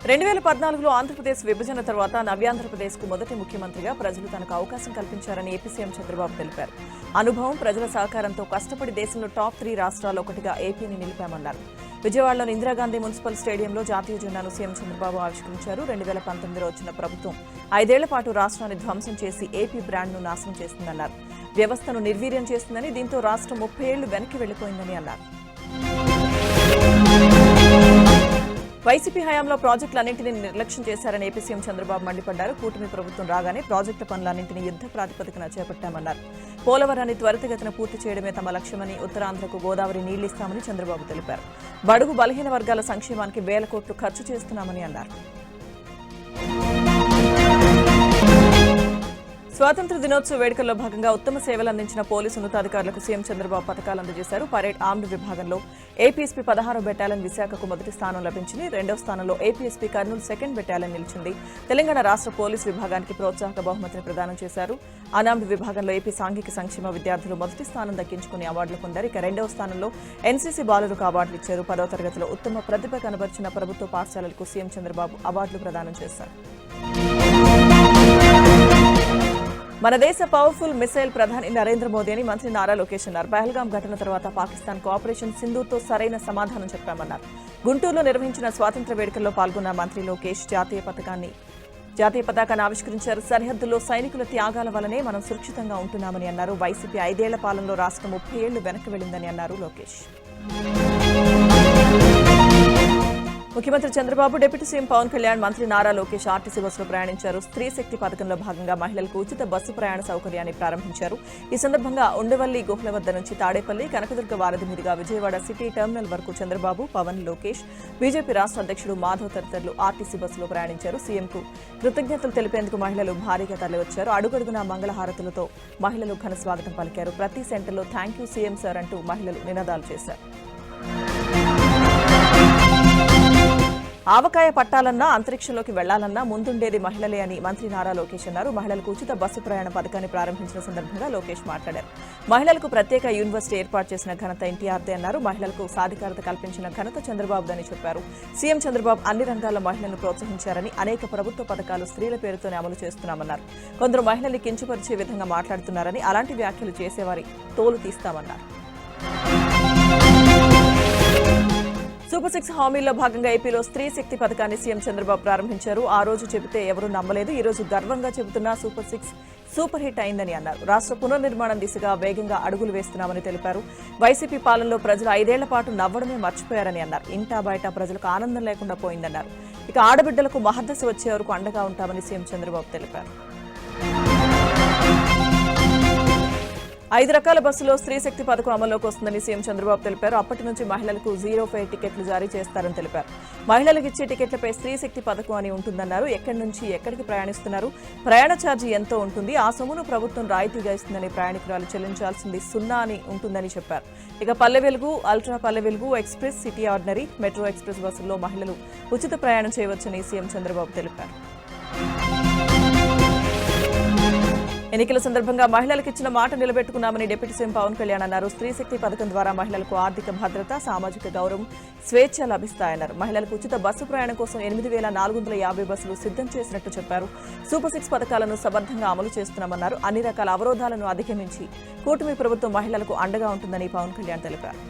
2014లో ఆంధ్రప్రదేశ్ విభజన తర్వాత నవ్యాంధ్రప్రదేశ్కు మొదటి ముఖ్యమంత్రిగా ప్రజలు తనకు అవకాశం కల్పించారని ఏపీ సీఎం చంద్రబాబు తెలిపారు. అనుభవం, ప్రజల సహకారంతో కష్టపడి దేశంలో టాప్ 3 రాష్ట్రాల్లో ఒకటిగా ఏపీని నిలిపామన్నారు. విజయవాడలోని ఇందిరాగాంధీ మున్సిపల్ స్టేడియంలో జాతీయ జెండాను సీఎం చంద్రబాబు ఆవిష్కరించారు. 2019లో వచ్చిన ప్రభుత్వం 5 ఏళ్ల పాటు రాష్ట్రాన్ని ధ్వంసం చేసి ఏపీ బ్రాండ్ను నాశనం చేస్తుందన్నారు. వ్యవస్థను నిర్వీర్యం చేస్తుందని, దీంతో రాష్ట్రం 30 ఏళ్లు వెనక్కి వెళ్లిపోయిందని అన్నారు. వైసీపీ హయాంలో ప్రాజెక్టులన్నింటినీ నిర్లక్ష్యం చేశారని ఏపీ సీఎం చంద్రబాబు మండిపడ్డారు. కూటమి ప్రభుత్వం రాగానే ప్రాజెక్టు పనులన్నింటినీ యుద్ధ ప్రాతిపదికన చేపట్టామన్నారు. పోలవరాన్ని త్వరితగతిన పూర్తి చేయడమే తమ లక్ష్యమని, ఉత్తరాంధ్రకు గోదావరి నీళ్లిస్తామని చంద్రబాబు తెలిపారు. బడుగు బలహీన వర్గాల సంక్షేమానికి వేల కోట్లు ఖర్చు చేస్తున్నామని అన్నారు. స్వాతంత్ర దినోత్సవ వేడుకల్లో భాగంగా ఉత్తమ సేవలు అందించిన పోలీసు ఉన్నతాధికారులకు సీఎం చంద్రబాబు పథకాలు అందజేశారు. పరేడ్ ఆర్మ్డ్ విభాగంలో ఏపీఎస్పీ 16వ బెటాలియన్ విశాఖకు మొదటి స్థానం లభించింది. 2వ స్థానంలో ఏపీఎస్పీ కర్నూలు 2nd బెటాలియన్ నిలిచింది. తెలంగాణ రాష్ట్ర పోలీసు విభాగానికి ప్రోత్సాహక బహుమతిని ప్రదానం చేశారు. అనామ్డ్ విభాగంలో ఏపీ సాంఘిక సంక్షేమ విద్యార్థులు మొదటి స్థానం దక్కించుకుని అవార్డులు పొందారు. ఇక 2వ స్థానంలో ఎన్సీసీ బాలులకు అవార్డులు ఇచ్చారు. 10వ తరగతిలో ఉత్తమ ప్రతిభ కనబర్చిన ప్రభుత్వ పాఠశాలలకు సీఎం చంద్రబాబు అవార్డులు ప్రదానం చేశారు. మన దేశ పవర్ఫుల్ మిసైల్ ప్రధాని నరేంద్ర మోదీ అని మంత్రి నారా లోకేష్ అన్నారు. పహల్గాం ఘటన తర్వాత పాకిస్తాన్ కు ఆపరేషన్ సింధూర్తో సరైన సమాధానం చెప్పామన్నారు. గుంటూరులో నిర్వహించిన స్వాతంత్ర్య వేడుకల్లో పాల్గొన్న మంత్రి లోకేష్ జాతీయ పతాకాన్ని ఆవిష్కరించారు. సరిహద్దుల్లో సైనికుల త్యాగాల వల్లనే మనం సురక్షితంగా ఉంటున్నామని అన్నారు. వైసీపీ 5 ఏళ్ల పాలనలో రాష్ట్రం 30 ఏళ్లు వెనక్కి వెళ్లిందని అన్నారు లోకేష్. ముఖ్యమంత్రి చంద్రబాబు, డిప్యూటీ సీఎం పవన్ కళ్యాణ్, మంత్రి నారా లోకేష్ ఆర్టీసీ బస్సులో ప్రయాణించారు. స్త్రీ శక్తి పథకంలో భాగంగా మహిళలకు ఉచిత బస్సు ప్రయాణ సౌకర్యాన్ని ప్రారంభించారు. ఈ సందర్భంగా ఉండవల్లి గుహల వద్ద నుంచి తాడేపల్లి, కనకదుర్గ వారధి మీదుగా విజయవాడ సిటీ టెర్మినల్ వరకు చంద్రబాబు, పవన్, లోకేష్, బీజేపీ రాష్ట్ర అధ్యక్షుడు మాధవ్ తదితరులు ఆర్టీసీ బస్సులో ప్రయాణించారు. సీఎంకు కృతజ్ఞతలు తెలిపేందుకు మహిళలు భారీగా తరలివచ్చారు. అడుగడుగునా మంగళహారతులతో మహిళలు ఘన స్వాగతం పలికారు. ప్రతి సెంటర్లో థ్యాంక్ యూ సీఎం సార్ అంటూ మహిళలు నినాదాలు చేశారు. ఆవకాయ పట్టాలన్నా, అంతరిక్షంలోకి వెళ్లాలన్నా ముందుండేది మహిళలే అని మంత్రి నారా లోకేష్ అన్నారు. మహిళలకు ఉచిత బస్సు ప్రయాణ పథకాన్ని ప్రారంభించిన సందర్భంగా లోకేష్ మాట్లాడారు. మహిళలకు ప్రత్యేక యూనివర్సిటీ ఏర్పాటు చేసిన ఘనత ఎన్టీఆర్దే అన్నారు. మహిళలకు సాధికారత కల్పించిన ఘనత చంద్రబాబుదని చెప్పారు. సీఎం చంద్రబాబు అన్ని రంగాల్లో మహిళలను ప్రోత్సహించారని, అనేక ప్రభుత్వ పథకాలు స్త్రీల పేరుతోనే అమలు చేస్తున్నామన్నారు. కొందరు మహిళల్ని కించపరిచే విధంగా మాట్లాడుతున్నారని, అలాంటి వ్యాఖ్యలు చేసేవారి తోలు తీస్తామన్నారు. సూపర్ 6 హామీల్లో భాగంగా ఏపీలో స్త్రీ శక్తి పథకాన్ని సీఎం చంద్రబాబు ప్రారంభించారు. ఆ రోజు చెబితే ఎవరూ నమ్మలేదు. ఈ రోజు గర్వంగా చెబుతున్న సూపర్ 6 సూపర్ హిట్ అయిందని అన్నారు. రాష్ట్ర పునర్నిర్మాణం దిశగా వేగంగా అడుగులు వేస్తున్నామని తెలిపారు. వైసీపీ పాలనలో ప్రజలు 5 ఏళ్ల పాటు నవ్వడమే మర్చిపోయారని అన్నారు. ఇంటా బయట ప్రజలకు ఆనందం లేకుండా పోయిందన్నారు. ఇక ఆడబిడ్డలకు మహర్దశ వచ్చే వరకు అండగా ఉంటామని సీఎం చంద్రబాబు తెలిపారు. 5 రకాల బస్సులో స్త్రీ శక్తి పథకం అమల్లోకి వస్తుందని సీఎం చంద్రబాబు తెలిపారు. అప్పటి నుంచి మహిళలకు 0 ఫేర్ టికెట్లు జారీ చేస్తారని తెలిపారు. మహిళలకు ఇచ్చే టికెట్లపై స్త్రీ శక్తి పథకం అని ఉంటుందన్నారు. ఎక్కడి నుంచి ఎక్కడికి ప్రయాణిస్తున్నారు, ప్రయాణ ఛార్జీ ఎంతో ఉంటుంది, ఆ సొమ్మును ప్రభుత్వం రాయితీగా ఇస్తుందని, ప్రయాణికురాలు చెల్లించాల్సింది 0 అని ఉంటుందని చెప్పారు. ఇక Palle Velugu, ultra Palle Velugu, express, city ordinary, metro express బస్సుల్లో మహిళలు ఉచిత ప్రయాణం చేయవచ్చని సీఎం చంద్రబాబు తెలిపారు. ఎన్నికల సందర్భంగా మహిళలకు ఇచ్చిన మాట నిలబెట్టుకున్నామని డిప్యూటీ సీఎం పవన్ కళ్యాణ్ అన్నారు. స్త్రీ శక్తి పథకం ద్వారా మహిళలకు ఆర్థిక భద్రత, సామాజిక గౌరవం, స్వేచ్ఛ లభిస్తాయన్నారు. మహిళలకు ఉచిత బస్సు ప్రయాణం కోసం 8450 బస్సులు సిద్ధం చేసినట్టు చెప్పారు. సూపర్ 6 పథకాలను సమర్థంగా అమలు చేస్తున్నామన్నారు. అన్ని రకాల అవరోధాలను అధిగమించి కూటమి ప్రభుత్వం మహిళలకు అండగా ఉంటుందని పవన్ కళ్యాణ్ తెలిపారు.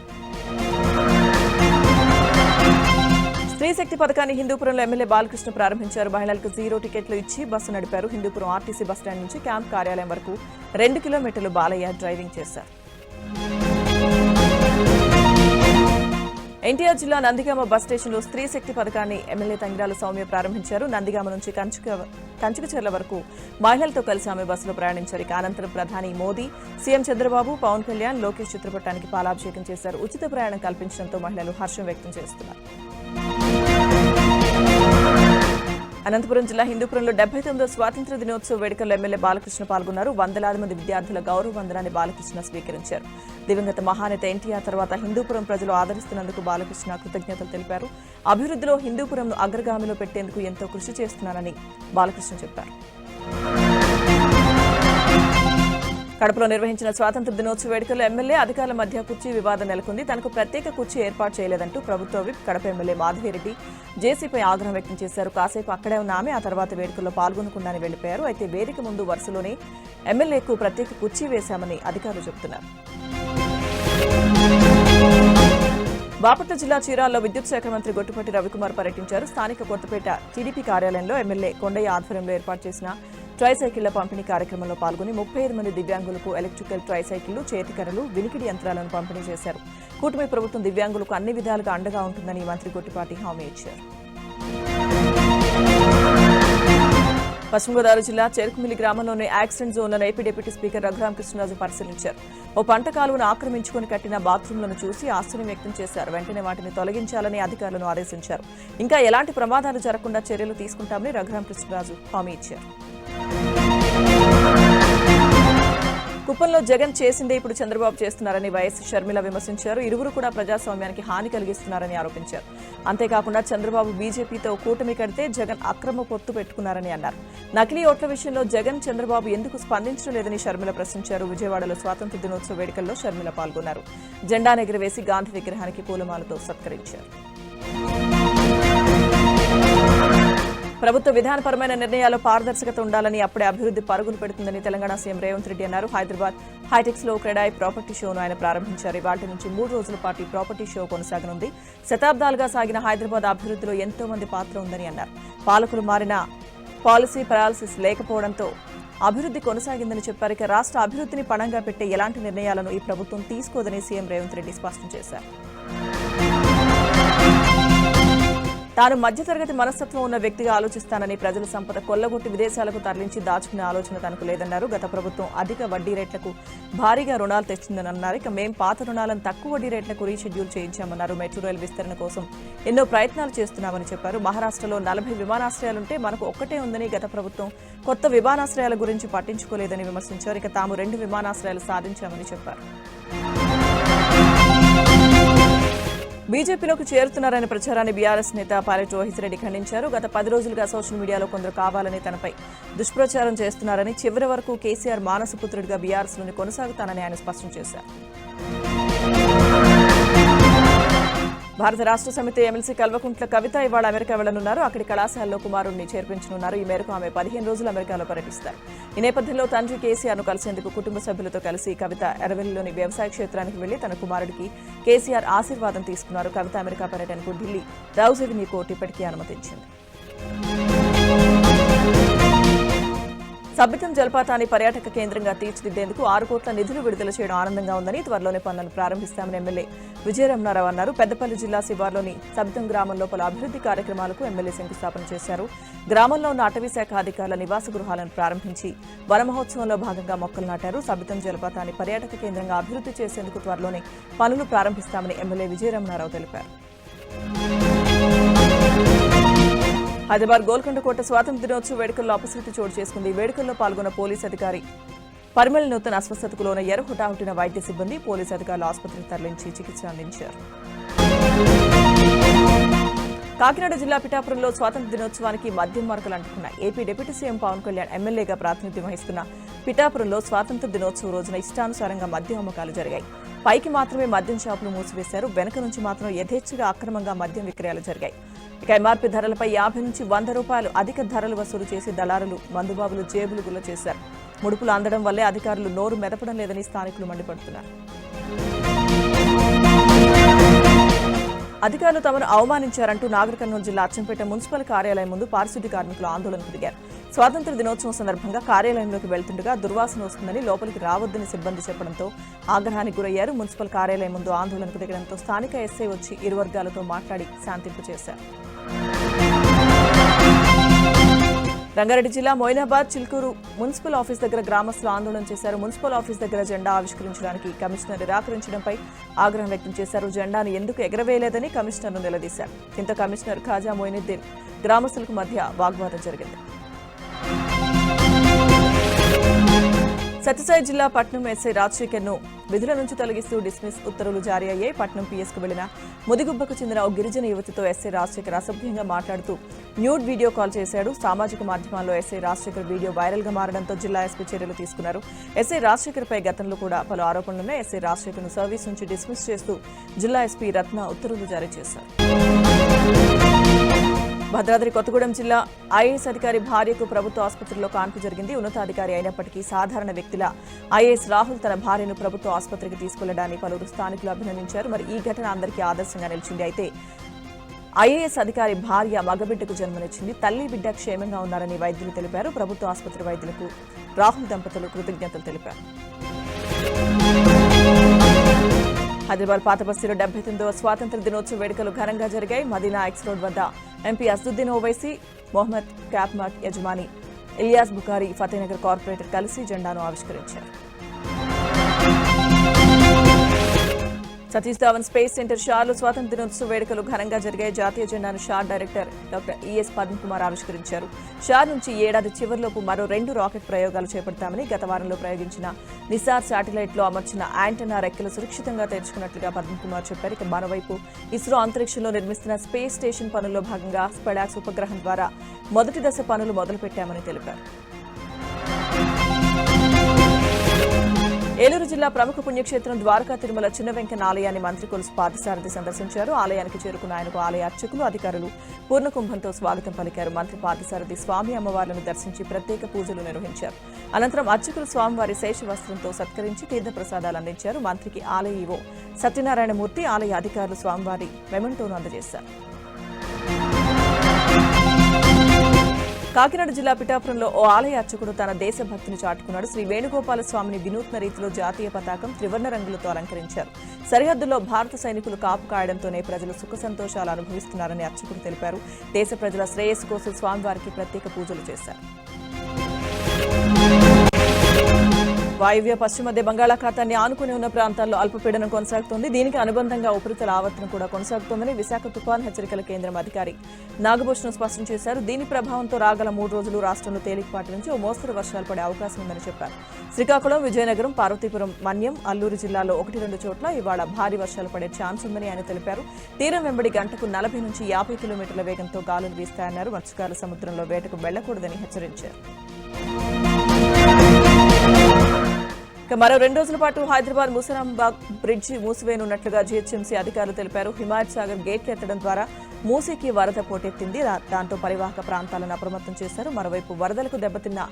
స్త్రీ శక్తి పథకాన్ని హిందూపురంలో ఎమ్మెల్యే బాలకృష్ణ ప్రారంభించారు. మహిళలకు 0 టికెట్లు ఇచ్చి బస్సు నడిపారు. హిందూపురం ఆర్టీసీ బస్టాండ్ నుంచి క్యాంప్ కార్యాలయం వరకు 2 కిలోమీటర్లు బాలయ్య డ్రైవింగ్ చేశారు. ఎన్టీఆర్ జిల్లా నందిగామ బస్ స్టేషన్లో స్త్రీ శక్తి పథకాన్ని ఎమ్మెల్యే తంగిరాల సౌమ్య ప్రారంభించారు. నందిగామ నుంచి కంచుకచెర్ల వరకు మహిళలతో కలిసి ఆమె బస్సులో ప్రయాణించారు. ఇక అనంతరం ప్రధాని మోదీ, సీఎం చంద్రబాబు, పవన్ కళ్యాణ్, లోకేష్ చిత్రపటానికి పాలాభిషేకం చేశారు. ఉచిత ప్రయాణం కల్పించడంతో మహిళలు హర్షం వ్యక్తం చేస్తున్నారు. అనంతపురం జిల్లా హిందూపురంలో 79వ స్వాతంత్ర్య దినోత్సవ వేడుకల్లో ఎమ్మెల్యే బాలకృష్ణ పాల్గొన్నారు. వందలాది మంది విద్యార్థుల గౌరవ వందనాన్ని బాలకృష్ణ స్వీకరించారు. దివంగత మహానేత ఎన్టీఆర్ తర్వాత హిందూపురం ప్రజలు ఆదరిస్తున్నందుకు బాలకృష్ణ కృతజ్ఞతలు తెలిపారు. అభివృద్ధిలో హిందూపురంను అగ్రగామిలో పెట్టేందుకు ఎంతో కృషి చేస్తున్నానని బాలకృష్ణ చెప్పారు. కడపలో నిర్వహించిన స్వాతంత్ర దినోత్సవ వేడుకల్లో ఎమ్మెల్యే అధికారుల మధ్య కుర్చీ వివాదం నెలకొంది. తనకు ప్రత్యేక కుర్చీ ఏర్పాటు చేయలేదంటూ ప్రభుత్వ విప్ కడప ఎమ్మెల్యే మాధవిరెడ్డి జేసీపై ఆగ్రహం వ్యక్తం చేశారు. కాసేపు అక్కడే ఉన్న ఆమె ఆ తర్వాత వేడుకల్లో పాల్గొనకుండానే వెళ్లిపోయారు. అయితే వేదిక ముందు వరుసలోనే ఎమ్మెల్యేకు ప్రత్యేక కుర్చీ వేశామని అధికారులు చెబుతున్నారు. బాపట్ల జిల్లా చీరాల్లో విద్యుత్ శాఖ మంత్రి గొట్టిపాటి రవికుమార్ పర్యటించారు. స్థానిక కొత్తపేట టీడీపీ కార్యాలయంలో ఎమ్మెల్యే కొండయ్య ఆధ్వర్యంలో ఏర్పాటు చేసిన ట్రైసైకిళ్ల పంపిణీ కార్యక్రమంలో పాల్గొని 35 మంది దివ్యాంగులకు ఎలక్ట్రికల్ ట్రైసైకిళ్లు, చేతికర్రలు, వినికిడి యంత్రాలను పంపిణీ చేశారు. కూటమి ప్రభుత్వం దివ్యాంగులకు అన్ని విధాలుగా అండగా ఉంటుందని మంత్రి గొట్టిపాటి హామీ ఇచ్చారు. పశ్చిమ గోదావరి జిల్లా చెరుకుమిల్లి గ్రామంలోని యాక్సిడెంట్ జోన్లను ఏపీ డిప్యూటీ స్పీకర్ రఘురామకృష్ణరాజు పరిశీలించారు. ఓ పంట కాలువను ఆక్రమించుకుని కట్టిన బాత్రూంలను చూసి ఆశ్చర్యం వ్యక్తం చేశారు. వెంటనే వాటిని తొలగించాలని అధికారులను ఆదేశించారు. ఇంకా ఎలాంటి ప్రమాదాలు జరగకుండా చర్యలు తీసుకుంటామని రఘురామకృష్ణరాజు హామీ ఇచ్చారు. కుప్పంలో జగన్ చేసిందే ఇప్పుడు చంద్రబాబు చేస్తున్నారని వైఎస్ షర్మిల విమర్శించారు. ఇరువురు కూడా ప్రజాస్వామ్యానికి హాని కలిగిస్తున్నారని ఆరోపించారు. అంతేకాకుండా చంద్రబాబు బీజేపీతో కూటమి కడితే జగన్ అక్రమ పొత్తు పెట్టుకున్నారని అన్నారు. నకిలీ ఓట్ల విషయంలో జగన్, చంద్రబాబు ఎందుకు స్పందించలేదని షర్మిల ప్రశ్నించారు. విజయవాడలో స్వాతంత్ర దినోత్సవ వేడుకల్లో షర్మిల పాల్గొన్నారు. జెండాను ఎగురవేసి గాంధీ విగ్రహానికి పూలమాలతో సత్కరించారు. ప్రభుత్వ విధానపరమైన నిర్ణయాల్లో పారదర్శకత ఉండాలని, అప్పుడే అభివృద్ధి పరుగులు పెడుతుందని తెలంగాణ సీఎం రేవంత్ రెడ్డి అన్నారు. హైదరాబాద్ హైటెక్స్ లో క్రెడాయి ప్రాపర్టీ షోను ఆయన ప్రారంభించారు. ఇవాళ్టి నుంచి 3 రోజుల పాటు ఈ ప్రాపర్టీ షో కొనసాగనుంది. శతాబ్దాలుగా సాగిన హైదరాబాద్ అభివృద్ధిలో ఎంతో మంది పాత్ర ఉందని అన్నారు. పాలకులు మారిన పాలసీ పరాలసిస్ లేకపోవడంతో అభివృద్ధి కొనసాగిందని చెప్పారు. ఇక రాష్ట్ర అభివృద్ధిని పణంగా పెట్టే ఎలాంటి నిర్ణయాలను ఈ ప్రభుత్వం తీసుకోదని సీఎం రేవంత్ రెడ్డి స్పష్టం చేశారు. తాను మధ్యతరగతి మనస్తత్వం ఉన్న వ్యక్తిగా ఆలోచిస్తానని, ప్రజల సంపద కొల్లగొట్టి విదేశాలకు తరలించి దాచుకునే ఆలోచన తనకు లేదన్నారు. గత ప్రభుత్వం అధిక వడ్డీ రేట్లకు భారీగా రుణాలు తెచ్చిందని అన్నారు. ఇక మేం పాత రుణాలను తక్కువ వడ్డీ రేట్లకు రీషెడ్యూల్ చేయించామన్నారు. మెట్రో రైలు విస్తరణ కోసం ఎన్నో ప్రయత్నాలు చేస్తున్నామని చెప్పారు. మహారాష్ట్రలో 40 విమానాశ్రయాలుంటే మనకు ఒక్కటే ఉందని, గత ప్రభుత్వం కొత్త విమానాశ్రయాల గురించి పట్టించుకోలేదని విమర్శించారు. ఇక తాము 2 విమానాశ్రయాలు సాధించామని చెప్పారు. బీజేపీలోకి చేరుతున్నారనే ప్రచారాన్ని బీఆర్ఎస్ నేత పాలెటి రోహిత్ రెడ్డి ఖండించారు. గత 10 రోజులుగా సోషల్ మీడియాలో కొందరు కావాలని తనపై దుష్ప్రచారం చేస్తున్నారని, చివరి వరకు కేసీఆర్ మానసపుత్రుడిగా బీఆర్ఎస్లోని కొనసాగుతానని ఆయన స్పష్టం చేశారు. భారత రాష్ట్ర సమితి ఎమ్మెల్సీ కల్వకుంట్ల కవిత ఇవాళ అమెరికా వెళ్లనున్నారు. అక్కడి కళాశాలలో కుమారుడిని చేర్పించనున్నారు. ఈ మేరకు ఆమె 15 రోజులు అమెరికాలో పర్యటిస్తారు. ఈ నేపథ్యంలో తండ్రి కేసీఆర్ను కలిసేందుకు కుటుంబ సభ్యులతో కలిసి కవిత ఎర్రవెల్లిలోని వ్యవసాయ క్షేత్రానికి వెళ్లి తన కుమారుడికి కేసీఆర్ ఆశీర్వాదం తీసుకున్నారు. కవిత అమెరికా పర్యటనకు ఢిల్లీ రౌజ్ ఎవెన్యూ కోర్టు ఇప్పటికీ అనుమతించింది. సబ్బితం జలపాతాన్ని పర్యాటక కేంద్రంగా తీర్చిదిద్దేందుకు 6 కోట్ల నిధులు విడుదల చేయడం ఆనందంగా ఉందని, త్వరలోనే పనులను ప్రారంభిస్తామని ఎమ్మెల్యే విజయరమణారావు అన్నారు. పెద్దపల్లి జిల్లా శివార్లోని సబ్బితం గ్రామంలో పలు అభివృద్ధి కార్యక్రమాలకు ఎమ్మెల్యే శంకుస్థాపన చేశారు. గ్రామంలో ఉన్న అటవీ శాఖ అధికారుల నివాస గృహాలను ప్రారంభించి వన మహోత్సవంలో భాగంగా మొక్కలు నాటారు. సబ్బితం జలపాతాన్ని పర్యాటక కేంద్రంగా అభివృద్ధి చేసేందుకు త్వరలోనే పనులు ప్రారంభిస్తామని ఎమ్మెల్యే విజయరమణారావు తెలిపారు. హైదరాబాద్ గోల్కొండ కోట స్వాతంత్ర దినోత్సవ వేడుకల్లో అపశృతి చోటు చేసుకుంది. వేడుకల్లో పాల్గొన్న పోలీసు అధికారి పరిమళ నూతన్ అస్వస్థతకు లోనయ్యారు. హుటాహుటిన వైద్య సిబ్బంది, పోలీసు అధికారులు ఆసుపత్రికి తరలించి చికిత్స అందించారు. కాకినాడ జిల్లా పిఠాపురంలో స్వాతంత్ర దినోత్సవానికి మద్యం మార్కలు అంటుకున్నాయి. AP deputy CM Pawan Kalyan ఎమ్మెల్యేగా ప్రాతినిధ్యం వహిస్తున్న పిఠాపురంలో స్వాతంత్ర దినోత్సవ రోజున ఇష్టానుసారంగా మద్యం అమ్మకాలు జరిగాయి. పైకి మాత్రమే మద్యం షాపులు మూసివేశారు. వెనక నుంచి మాత్రం యథేచ్ఛగా అక్రమంగా మద్యం విక్రయాలు జరిగాయి. ఇక ఎంఆర్పీ ధరలపై 50 నుంచి 100 రూపాయలు అధిక ధరలు వసూలు చేసి దళారులు, మందుబాబులు జేబులు గుల్ల చేశారు. ముడుపులు అందడం వల్లే అధికారులు నోరు మెదపడం లేదని స్థానికులు మండిపడుతున్నారు. అధికారులు తమను అవమానించారంటూ నాగర్ కర్నూలు జిల్లా అచ్చంపేట మున్సిపల్ కార్యాలయం ముందు పారిశుద్ధ్య కార్మికులు ఆందోళనకు దిగారు. స్వాతంత్ర దినోత్సవం సందర్భంగా కార్యాలయంలోకి వెళ్తుండగా దుర్వాసన వస్తుందని, లోపలికి రావద్దని సిబ్బంది చెప్పడంతో ఆగ్రహానికి గురయ్యారు. మున్సిపల్ కార్యాలయం ముందు ఆందోళనకు దిగడంతో స్థానిక ఎస్ఐ వచ్చి ఇరు వర్గాలతో మాట్లాడి శాంతింపు చేశారు. రంగారెడ్డి జిల్లా మొయినాబాద్ చిల్కూరు మున్సిపల్ ఆఫీస్ దగ్గర గ్రామస్తులు ఆందోళన చేశారు. మున్సిపల్ ఆఫీస్ దగ్గర జెండా ఆవిష్కరించడానికి కమిషనర్ నిరాకరించడంపై ఆగ్రహం వ్యక్తం చేశారు. జెండాను ఎందుకు ఎగరవేయలేదని కమిషనర్ను నిలదీశారు. దీంతో కమిషనర్ ఖాజా మొయినుద్దీన్ గ్రామస్తులకు మధ్య వాగ్వాదం జరిగింది. సత్యసాయి జిల్లా పట్నం ఎస్ఐ రాజశేఖర్ను విధుల నుంచి తొలగిస్తూ డిస్మిస్ ఉత్తర్వులు జారీ అయ్యాయి. పట్నం పీఎస్కు వెళ్లిన ముదిగుబ్బకు చెందిన ఓ గిరిజన యువతితో ఎస్ఐ రాజశేఖర్ అసభ్యంగా మాట్లాడుతూ న్యూడ్ వీడియో కాల్ చేశాడు. సామాజిక మాధ్యమాల్లో ఎస్ఐ రాజశేఖర్ వీడియో వైరల్ గా మారడంతో జిల్లా ఎస్పీ చర్యలు తీసుకున్నారు. ఎస్ఐ రాజశేఖర్ పై గతంలో కూడా పలు ఆరోపణలున్నాయి. ఎస్ఐ రాజశేఖర్ ను సర్వీస్ నుంచి డిస్మిస్ చేస్తూ జిల్లా ఎస్పీ రత్న ఉత్తర్వులు జారీ చేశారు. భద్రాద్రి కొత్తగూడెం జిల్లా ఐఏఎస్ అధికారి భార్యకు ప్రభుత్వ ఆసుపత్రిలో కాన్పు జరిగింది. ఉన్నతాధికారి అయినప్పటికీ సాధారణ వ్యక్తిలా ఐఏఎస్ రాహుల్ తన భార్యను ప్రభుత్వ ఆసుపత్రికి తీసుకెళ్లడాన్ని పలువురు స్థానికులు అభినందించారు. మరి ఈ ఘటన అందరికీ ఆదర్శంగా నిలిచింది. అయితే ఐఏఎస్ అధికారి భార్య మగబిడ్డకు జన్మనిచ్చింది. తల్లి బిడ్డ క్షేమంగా ఉన్నారని వైద్యులు తెలిపారు. ప్రభుత్వ ఆసుపత్రి వైద్యులకు రాహుల్ దంపతులు కృతజ్ఞతలు తెలిపారు. హైదరాబాద్ పాత బస్తీలో 79వ స్వాతంత్ర దినోత్సవ వేడుకలు ఘనంగా జరిగాయి. మదీనా ఎక్స్ రోడ్ వద్ద ఎంపీ అసదుద్దీన్ ఓవైసీ, మొహమ్మద్ క్యాప్మార్ట్ యజమాని ఇలియాస్ బుఖారీ, ఫతేనగర్ కార్పొరేటర్ కలిసి జెండాను ఆవిష్కరించారు. సతీష్ ధావన్ స్పేస్ సెంటర్ షార్లో స్వాతంత్ర దినోత్సవ వేడుకలు ఘనంగా జరిగాయి. జాతీయ జెండాను SHAR director doctor ES Padmakumar ఆవిష్కరించారు. షార్ నుంచి ఈ ఏడాది చివరిలోపు మరో 2 రాకెట్ ప్రయోగాలు చేపడతామని గత వారంలో ప్రయోగించిన నిసార్ శాటిలైట్లో అమర్చిన యాంటెన్నా రెక్కలు సురక్షితంగా తెరుచుకున్నట్లుగా పద్మకుమార్ చెప్పారు. ఇక మరోవైపు ఇస్రో అంతరిక్షంలో నిర్మిస్తున్న స్పేస్ స్టేషన్ పనుల్లో భాగంగా స్పెడాక్స్ ఉపగ్రహం ద్వారా మొదటి దశ పనులు మొదలుపెట్టామని తెలిపారు. ఏలూరు జిల్లా ప్రముఖ పుణ్యక్షేత్రం ద్వారకా తిరుమల చిన్న వెంకన్న ఆలయాన్ని మంత్రి కొలుసు పార్థసారథి సందర్శించారు. ఆలయానికి చేరుకున్న ఆయనకు ఆలయ అర్చకులు, అధికారులు పూర్ణకుంభంతో స్వాగతం పలికారు. మంత్రి పార్థసారథి స్వామి అమ్మవార్లను దర్శించి ప్రత్యేక పూజలు నిర్వహించారు. అనంతరం అర్చకులు స్వామివారి శేష వస్త్రంతో సత్కరించి తీర్థప్రసాదాలు అందించారు. మంత్రికి ఆలయ ఈవో సత్యనారాయణమూర్తి, ఆలయ అధికారులు స్వామివారి మెమెంటోను అందజేశారు. కాకినాడ జిల్లా పిఠాపురంలో ఓ ఆలయ అర్చకుడు తన దేశభక్తిని చాటుకున్నాడు. శ్రీ వేణుగోపాల స్వామిని వినూత్న రీతిలో జాతీయ పతాకం త్రివర్ణ రంగులతో అలంకరించారు. సరిహద్దుల్లో భారత సైనికులు కాపు కాయడంతోనే ప్రజలు సుఖ సంతోషాలు అనుభవిస్తున్నారని అర్చకుడు తెలిపారు. దేశ ప్రజల శ్రేయస్సు కోసం స్వామివారికి ప్రత్యేక పూజలు చేశారు. వాయువ్య పశ్చిమ మధ్య బంగాళాఖాతాన్ని ఆనుకుని ఉన్న ప్రాంతాల్లో అల్పపీడనం కొనసాగుతోంది. దీనికి అనుబంధంగా ఉపరితల ఆవర్తనం కూడా కొనసాగుతోందని విశాఖ తుఫాన్ హెచ్చరికల కేంద్రం అధికారి నాగభూషణం స్పష్టం చేశారు. దీని ప్రభావంతో రాగల 3 రోజులు రాష్ట్రంలో తేలికపాటి నుంచి ఓ మోస్తరు వర్షాలు పడే అవకాశం ఉందని చెప్పారు. శ్రీకాకుళం, విజయనగరం, పార్వతీపురం, మన్యం, అల్లూరు జిల్లాలో 1-2 చోట్ల ఇవాళ భారీ వర్షాలు పడే ఛాన్స్ ఉందని ఆయన తెలిపారు. తీరం వెంబడి గంటకు 40 నుంచి 50 కిలోమీటర్ల వేగంతో గాలులు వీస్తాయన్నారు. మత్స్యకారులు సముద్రంలో వేటకు వెళ్లకూడదని హెచ్చరించారు. మరో 2 రోజుల పాటు హైదరాబాద్ ముసరాంబాగ్ బ్రిడ్జి మూసివేయనున్నట్లుగా జీహెచ్ఎంసీ అధికారులు తెలిపారు. హిమాయత్ సాగర్ గేట్లు ఎత్తడం ద్వారా మూసీకి వరద పోటెత్తింది. దాంతో పరివాహక ప్రాంతాలను అప్రమత్తం చేశారు. మరోవైపు వరదలకు దెబ్బతిన్న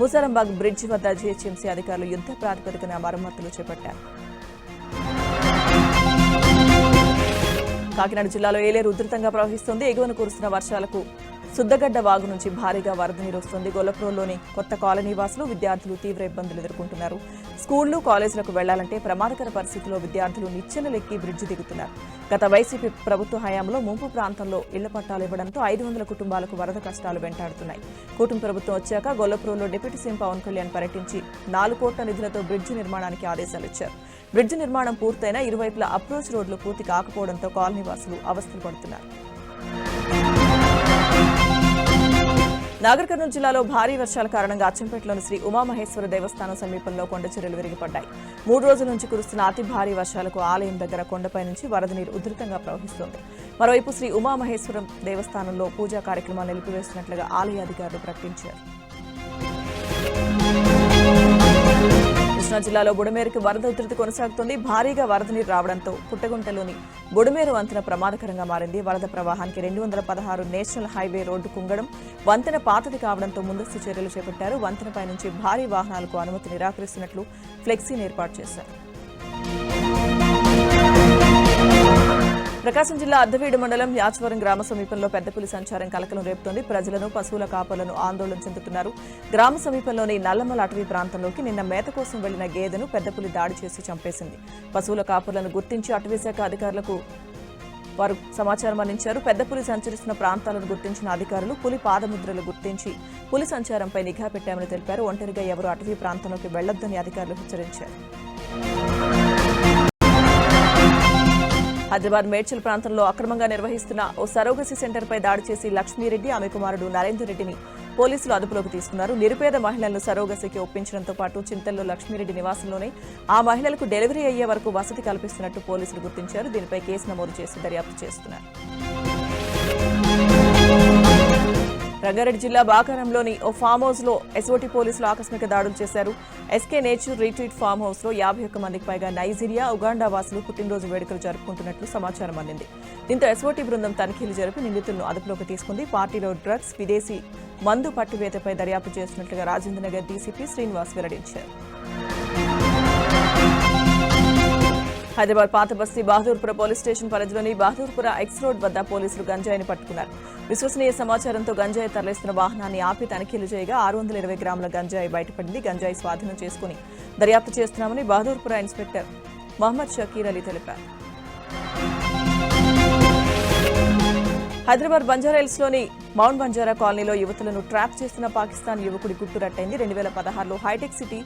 ముసరాంబాగ్ బ్రిడ్జి వద్ద జీహెచ్ఎంసీ అధికారులు యుద్ధ ప్రాతిపదికన మరమ్మతులు చేపట్టారు. కాకినాడ జిల్లాలో ఏలేరు ఉధృతంగా ప్రవహిస్తోంది. ఎగువన కురుస్తున్న వర్షాలకు సుద్దగడ్డ వాగు నుంచి భారీగా వరద నీరు వస్తుంది. గొల్లప్రోల్లోని కొత్త కాలనీ వాసులు, విద్యార్థులు తీవ్ర ఇబ్బందులు ఎదుర్కొంటున్నారు. స్కూళ్లు, కాలేజీలకు వెళ్లాలంటే ప్రమాదకర పరిస్థితుల్లో విద్యార్థులు నిచ్చెనలెక్కి బ్రిడ్జి దిగుతున్నారు. గత వైసీపీ ప్రభుత్వ హయాంలో ముంపు ప్రాంతంలో ఇళ్ల పట్టాలు ఇవ్వడంతో 500 కుటుంబాలకు వరద కష్టాలు వెంటాడుతున్నాయి. కూటమి ప్రభుత్వం వచ్చాక గొల్లప్రోల్లో డిప్యూటీ సీఎం పవన్ కళ్యాణ్ పర్యటించి 4 కోట్ల నిధులతో బ్రిడ్జి నిర్మాణానికి ఆదేశాలు ఇచ్చారు. బ్రిడ్జి నిర్మాణం పూర్తయినా ఇరువైపులా అప్రోచ్ రోడ్లు పూర్తి కాకపోవడంతో కాలనీ వాసులు అవస్థలు పడుతున్నారు. నాగర్ కర్నూలు జిల్లాలో భారీ వర్షాల కారణంగా అచ్చంపేటలోని శ్రీ ఉమామహేశ్వర దేవస్థానం సమీపంలో కొండ చర్యలు విరిగిపడ్డాయి. 3 రోజుల నుంచి కురుస్తున్న అతి భారీ వర్షాలకు ఆలయం దగ్గర కొండపై నుంచి వరద నీరు ఉధృతంగా ప్రవహిస్తోంది. మరోవైపు శ్రీ ఉమామహేశ్వరం దేవస్థానంలో పూజా కార్యక్రమాలు నిలిపివేస్తున్నట్లుగా ఆలయ అధికారులు ప్రకటించారు. కృష్ణా జిల్లాలో బుడమేరుకు వరద ఉధృతి కొనసాగుతోంది. భారీగా వరద నీరు రావడంతో పుట్టగుంటలోని బుడమేరు వంతెన ప్రమాదకరంగా మారింది. వరద ప్రవాహానికి 216 నేషనల్ హైవే రోడ్డు కుంగడం, వంతెన పాతది కావడంతో ముందస్తు చర్యలు చేపట్టారు. వంతెనపై నుంచి భారీ వాహనాలకు అనుమతి నిరాకరిస్తున్నట్లు ఫ్లెక్సీని ఏర్పాటు చేశారు. ప్రకాశం జిల్లా అద్దవీడు మండలం యాచవరం గ్రామ సమీపంలో పెద్ద పులి సంచారం కలకలం రేపుతోంది. ప్రజలను, పశువుల కాపలను ఆందోళన చెందుతున్నారు. గ్రామ సమీపంలోని నల్లమల అటవీ ప్రాంతంలోకి నిన్న మేత కోసం వెళ్లిన గేదెను పెద్ద పులి దాడి చేసి చంపేసింది. పశువుల కాపలను గుర్తించి అటవీశాఖ అధికారులకు వారు సమాచారం అందించారు. పెద్ద పులి సంచరిస్తున్న ప్రాంతాలను గుర్తించిన అధికారులు పులి పాదముద్రలు గుర్తించి పులి సంచారంపై నిఘా పెట్టామని తెలిపారు. ఒంటరిగా ఎవరూ అటవీ ప్రాంతంలోకి వెళ్లొద్దని అధికారులు హెచ్చరించారు. హైదరాబాద్ మేడ్చల్ ప్రాంతంలో అక్రమంగా నిర్వహిస్తున్న ఓ సరోగసీ సెంటర్పై దాడి చేసి లక్ష్మీరెడ్డి, ఆమె కుమారుడు నరేందర్ రెడ్డిని పోలీసులు అదుపులోకి తీసుకున్నారు. నిరుపేద మహిళలను సరోగసికి ఒప్పించడంతో పాటు చింతల్లో లక్ష్మీరెడ్డి నివాసంలోనే ఆ మహిళలకు డెలివరీ అయ్యే వరకు వసతి కల్పిస్తున్నట్టు పోలీసులు గుర్తించారు. దీనిపై కేసు నమోదు చేసి దర్యాప్తు చేస్తున్నారు. రంగారెడ్డి జిల్లా బాకారంలోని ఓ ఫామ్ హౌస్ లో ఎస్ఓటీ పోలీసులు ఆకస్మిక దాడులు చేశారు. SK nature retreat farm house లో 51 మందికి పైగా నైజీరియా, ఉగాండా వాసులు పుట్టినరోజు వేడుకలు జరుపుకుంటున్నట్లు సమాచారం అందింది. దీంతో ఎస్ఓటీ బృందం తనిఖీలు జరిపి నిందితులను అదుపులోకి తీసుకుంది. పార్టీలో డ్రగ్స్, విదేశీ మందు పట్టువేతపై దర్యాప్తు చేస్తున్నట్లుగా రాజేంద్రనగర్ డీసీపీ శ్రీనివాస్ వెల్లడించారు. హైదరాబాద్ పాత బస్తీ బహదూర్పుర పోలీస్ స్టేషన్ పరిధిలోని బహదూర్పుర ఎక్స్ రోడ్ వద్ద పోలీసులు గంజాయిని పట్టుకున్నారు. విశ్వసనీయ సమాచారంతో గంజాయి తరలిస్తున్న వాహనాన్ని ఆపి తనిఖీలు చేయగా 620 గ్రాముల గంజాయి బయటపడింది. గంజాయి స్వాధీనం చేసుకుని దర్యాప్తు చేస్తున్నామని బహదూర్పుర ఇన్స్పెక్టర్ మహమ్మద్ షకీర్ అలీ తెలిపారు. హైదరాబాద్ బంజారాహిల్స్లోని మౌంట్ బంజారా కాలనీలో యువతులను ట్రాప్ చేస్తున్న పాకిస్తాన్ యువకుడి గుట్టు రట్టయింది. 2016లో హైటెక్ సిటీ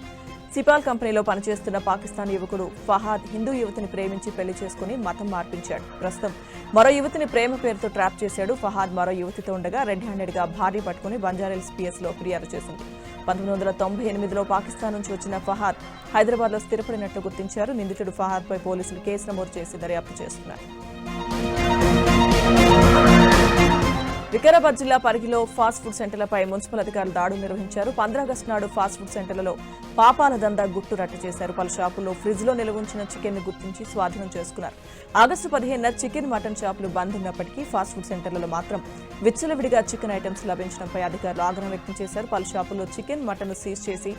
సిపాల్ కంపెనీలో పనిచేస్తున్న పాకిస్తాన్ యువకుడు ఫహాద్ హిందూ యువతిని ప్రేమించి పెళ్లి చేసుకుని మతం మార్పించాడు. ప్రస్తుతం మరో యువతిని ప్రేమ పేరుతో ట్రాప్ చేశాడు. ఫహాద్ మరో యువతితో ఉండగా రెడ్ హ్యాండెడ్ గా భార్య పట్టుకుని బంజారాహిల్స్ పిఎస్ లో ఫిర్యాదు చేసింది. 1998లో పాకిస్తాన్ నుంచి వచ్చిన ఫహాద్ హైదరాబాద్ లో స్థిరపడినట్లు గుర్తించారు. నిందితుడు ఫహాద్ పై పోలీసులు కేసు నమోదు చేసి దర్యాప్తు చేస్తున్నారు. వికారాబాద్ జిల్లా పరిధిలో ఫాస్ట్ ఫుడ్ సెంటర్లపై మున్సిపల్ అధికారులు దాడులు నిర్వహించారు. 15 ఆగస్టు నాడు ఫాస్ట్ ఫుడ్ సెంటర్లలో పాపాల దందా గుట్టు రట్టు చేశారు. పలు షాపుల్లో ఫ్రిడ్జ్ లో నిల్వ ఉంచిన చికెన్ ను గుర్తించి స్వాధీనం చేసుకున్నారు. ఆగస్టు 15న చికెన్, మటన్ షాపులు బంద్ ఉన్నప్పటికీ ఫాస్ట్ ఫుడ్ సెంటర్లలో మాత్రం విచ్చలవిడిగా చికెన్ ఐటమ్స్ లభించడంపై అధికారులు ఆగ్రహం వ్యక్తం చేశారు. పలు షాపుల్లో చికెన్, మటన్ సీజ్ చేసి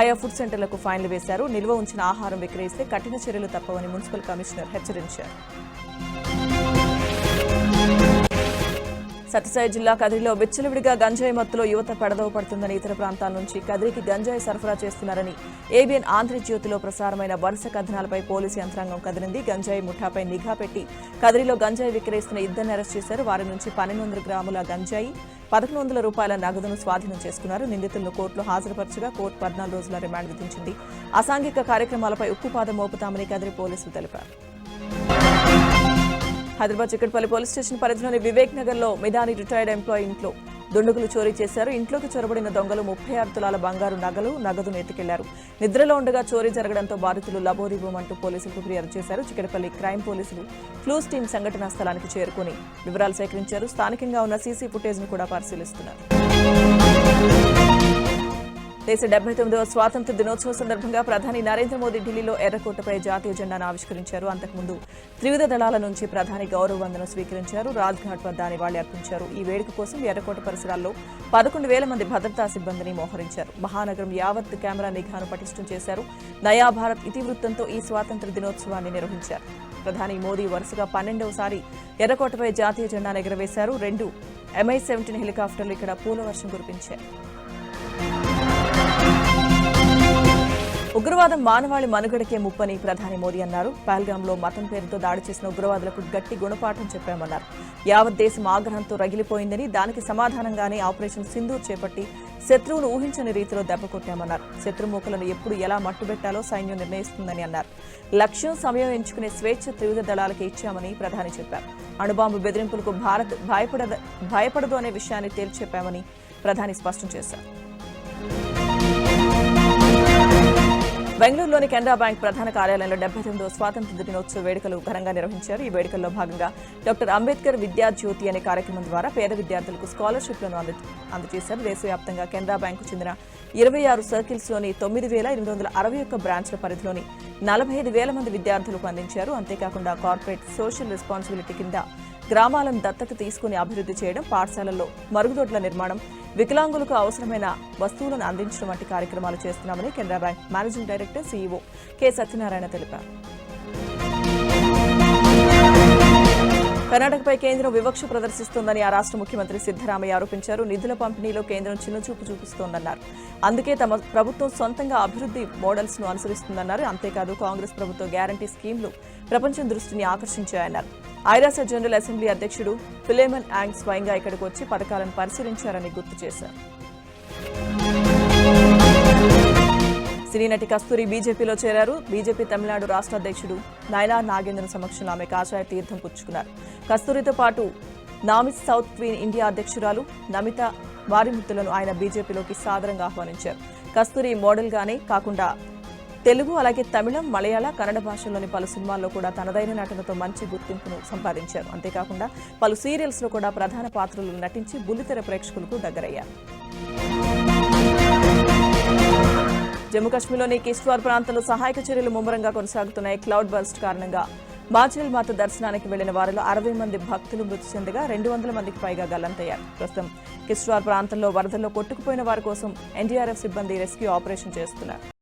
ఆయా ఫుడ్ సెంటర్లకు ఫైన్లు వేశారు. నిల్వ ఉంచిన ఆహారం విక్రయిస్తే కఠిన చర్యలు తప్పవని మున్సిపల్ కమిషనర్ హెచ్చరించారు. సత్యసాయి జిల్లా కదిరిలో విచ్చలవిడిగా గంజాయి మత్తులో యువత పెడదవ పడుతుందని, ఇతర ప్రాంతాల నుంచి కదిరికి గంజాయి సరఫరా చేస్తున్నారని ఏబిఎన్ ఆంధ్రజ్యోతిలో ప్రసారమైన వరుస కథనాలపై పోలీసు యంత్రాంగం కదిలింది. గంజాయి ముఠాపై నిఘా పెట్టి కదిరిలో గంజాయి విక్రయిస్తున్న ఇద్దరిని అరెస్ట్ చేశారు. వారి నుంచి 1200 గ్రాముల గంజాయి, 1100 రూపాయల నగదును స్వాధీనం చేసుకున్నారు. నిందితులను కోర్టులో హాజరుపరచగా కోర్టు 14 రోజుల రిమాండ్ విధించింది. అసాంఘిక కార్యక్రమాలపై ఉక్కుపాదం మోపుతామని కదిరి పోలీసులు తెలిపారు. హైదరాబాద్ చిక్కడపల్లి పోలీస్ స్టేషన్ పరిధిలోని వివేక్ నగర్ లో మిదాని రిటైర్డ్ ఎంప్లాయీ ఇంట్లో దుండగులు చోరీ చేశారు. ఇంట్లోకి చొరబడిన దొంగలు 36 తులాల బంగారు నగదును ఎత్తుకెళ్లారు. నిద్రలో ఉండగా చోరీ జరగడంతో బాధితులు లబోదిబోమంటూ పోలీసులకు ఫిర్యాదు చేశారు. చిక్కడపల్లి క్రైమ్ పోలీసులు క్లూస్ టీం సంఘటనా స్థలానికి చేరుకుని వివరాలు సేకరించారు. స్థానికంగా ఉన్న సీసీ ఫుటేజ్ ను కూడా పరిశీలిస్తున్నారు. దేశ 79వ స్వాతంత్ర్య దినోత్సవం సందర్భంగా ప్రధాని నరేంద్ర మోదీ ఢిల్లీలో ఎర్రకోటపై జాతీయ జెండాను ఆవిష్కరించారు. అంతకుముందు త్రివిధ దళాల నుంచి ప్రధాని గౌరవ వందనం స్వీకరించారు. రాజ్ఘాట్ వద్ద నివాళి అర్పించారు. ఈ వేడుక కోసం ఎర్రకోట పరిసరాల్లో 11,000 మంది భద్రతా సిబ్బందిని మోహరించారు. మహానగరం యావత్ కెమెరా నిఘాను పటిష్టం చేశారు. నయా భారత్ ఇతివృత్తంతో ఈ స్వాతంత్ర్య దినోత్సవాన్ని నిర్వహించారు. ప్రధాని మోదీ వరుసగా 12వసారి ఎర్రకోటపై జాతీయ జెండాను ఎగురవేశారు. 2 MI-17 హెలికాప్టర్లు ఇక్కడ పూలవర్షం కురిపించారు. ఉగ్రవాదం మానవాళి మనుగడకే ముప్పని ప్రధాని మోదీ అన్నారు. పహల్గాంలో మతం పేరుతో దాడి చేసిన ఉగ్రవాదులకు గట్టి గుణపాఠం చెప్పామన్నారు. యావత్ దేశం ఆగ్రహంతో రగిలిపోయిందని, దానికి సమాధానంగానే ఆపరేషన్ సింధూర్ చేపట్టి శత్రువును ఊహించని రీతిలో దెబ్బకొట్టామన్నారు. శత్రుమూకలను ఎప్పుడు ఎలా మట్టుబెట్టాలో సైన్యం నిర్ణయిస్తుందని అన్నారు. లక్ష్యం, సమయం ఎంచుకునే స్వేచ్ఛ త్రివిధ దళాలకు ఇచ్చామని ప్రధాని చెప్పారు. అణుబాంబు బెదిరింపులకు భారత్ భయపడదు అనే విషయాన్ని తేల్చి చెప్పామని ప్రధాని స్పష్టం చేశారు. బెంగళూరులోని కెనరా బ్యాంక్ ప్రధాన కార్యాలయంలో 79వ స్వాతంత్ర్య దినోత్సవ వేడుకలు ఘనంగా నిర్వహించారు. ఈ వేడుకల్లో భాగంగా డాక్టర్ అంబేద్కర్ విద్యా జ్యోతి అనే కార్యక్రమం ద్వారా పేద విద్యార్థులకు స్కాలర్షిప్లను అందజేశారు. దేశవ్యాప్తంగా కెనరా బ్యాంకు చెందిన 26 సర్కిల్స్లోని 9,861 బ్రాంచ్ల పరిధిలోని 45,000 మంది విద్యార్థులకు అందించారు. అంతేకాకుండా కార్పొరేట్ సోషల్ రెస్పాన్సిబిలిటీ కింద గ్రామాలను దత్తత తీసుకుని అభివృద్ధి చేయడం, పాఠశాలల్లో మరుగుదొడ్ల నిర్మాణం, వికలాంగులకు అవసరమైన వస్తువులను అందించడం వంటి కార్యక్రమాలు చేస్తున్నామని Canara bank managing director CEO K Satyanarayana తెలిపారు. కర్ణాటకపై కేంద్రం వివక్ష ప్రదర్శిస్తోందని ఆ రాష్ట్ర ముఖ్యమంత్రి సిద్ధరామయ్య ఆరోపించారు. నిధుల పంపిణీలో కేంద్రం చిన్నచూపు చూపిస్తోందన్నారు. అందుకే తమ ప్రభుత్వం సొంతంగా అభివృద్ధి మోడల్స్ ను అనుసరిస్తుందన్నారు. అంతేకాదు, కాంగ్రెస్ ప్రభుత్వ గ్యారంటీ స్కీమ్లు ప్రపంచం దృష్టిని ఆకర్షించాయన్నారు. ఐరాస జనరల్ అసెంబ్లీ అధ్యక్షుడు ఫిలేమన్ యాంగ్ స్వయంగా ఇక్కడికి వచ్చి పథకాలను పరిశీలించారని గుర్తు చేశారు. సినీ నటి కస్తూరి బీజేపీలో చేరారు. బీజేపీ తమిళనాడు రాష్ట్ర అధ్యక్షుడు నయనా నాగేంద్రన్ సమక్షంలో ఆమె కాషాయ తీర్థం పుచ్చుకున్నారు. కస్తూరితో పాటు నామిత్ సౌత్ క్వీన్ ఇండియా అధ్యక్షురాలు నమిత వారిముత్తులను ఆయన బీజేపీలోకి సాదరంగా ఆహ్వానించారు. కస్తూరి మోడల్గానే కాకుండా తెలుగు అలాగే తమిళం, మలయాళ, కన్నడ భాషల్లోని పలు సినిమాల్లో కూడా తనదైన నటనతో మంచి గుర్తింపును సంపాదించారు. అంతేకాకుండా పలు సీరియల్స్ లో కూడా ప్రధాన పాత్రలు నటించి బుల్లితెర ప్రేక్షకులకు దగ్గరయ్యారు. జమ్మూ కాశ్మీర్లోని కిష్ట్వార్ ప్రాంతంలో సహాయక చర్యలు ముమ్మరంగా కొనసాగుతున్నాయి. క్లౌడ్ బర్స్ట్ కారణంగా మాచిల్ మాత దర్శనానికి వెళ్లిన వారిలో 60 మంది భక్తులు మృతి చెందగా 200 మందికి పైగా గల్లంతయ్యారు. ప్రస్తుతం కిష్ట్వార్ ప్రాంతంలో వరదల్లో కొట్టుకుపోయిన వారి కోసం ఎన్డీఆర్ఎఫ్ సిబ్బంది రెస్క్యూ ఆపరేషన్ చేస్తున్నారు.